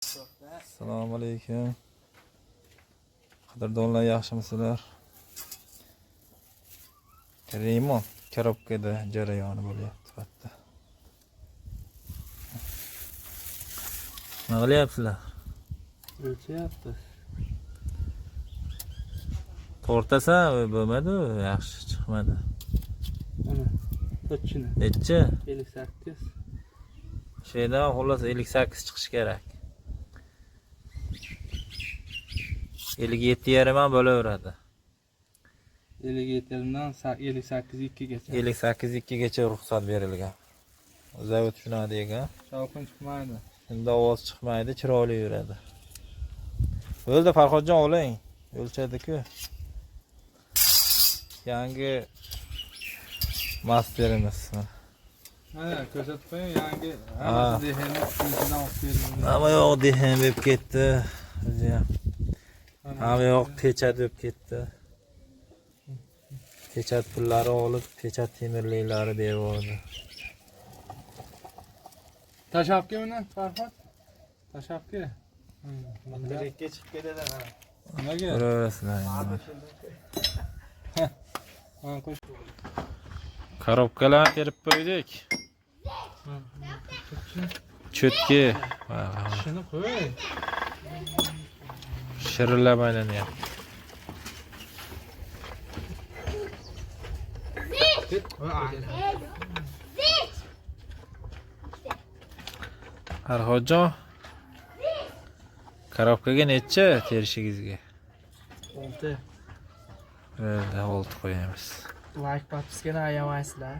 Assalomu alaykum. Qadrdonlar, yaxshimisizlar? Remont korobkada jarayoni bo'lyapti hatto. Nima qilyapsizlar? O'lchyapti. To'rtasan, bo'lmadi, yaxshi chiqmadi. Mana to'chini. Necha? 58. Shaydan xullas 58 chiqish kerak. 57,5 ham bo'laveradi. 57dan 58 gacha. 58 gacha ruxsat berilgan. Zavod shunday degan. Shovqin chiqmaydi. Shunda ovoz chiqmaydi, chiroyli yuradi. Bo'ldi, Farhodjon oling. O'lchadi-ku. Yangi masterimiz. Mana ko'rsatib qo'ying, yangi hammasi dehenni ustidan olib keldim. Hamma yoq dehen bo'lib ketdi. Hamma yoq pechat bo'lib ketdi. Pechat pullari olib, pechat temirliklari berdi. Tashabga uni Farhod. Tashabga. Direktga chiqib ketadi ha. Nimaga? Ko'rasizlar. Ha, qo'sh. Korobkalarni terib qo'ydik. Cho'tki. Shuni qo'y. Shirillab aylanyapti. Farhodjon, korobkaga necha terishingizga? 6. Bo'ldi, 6 qo'yamiz. Like podpiskani ayamaysizlar.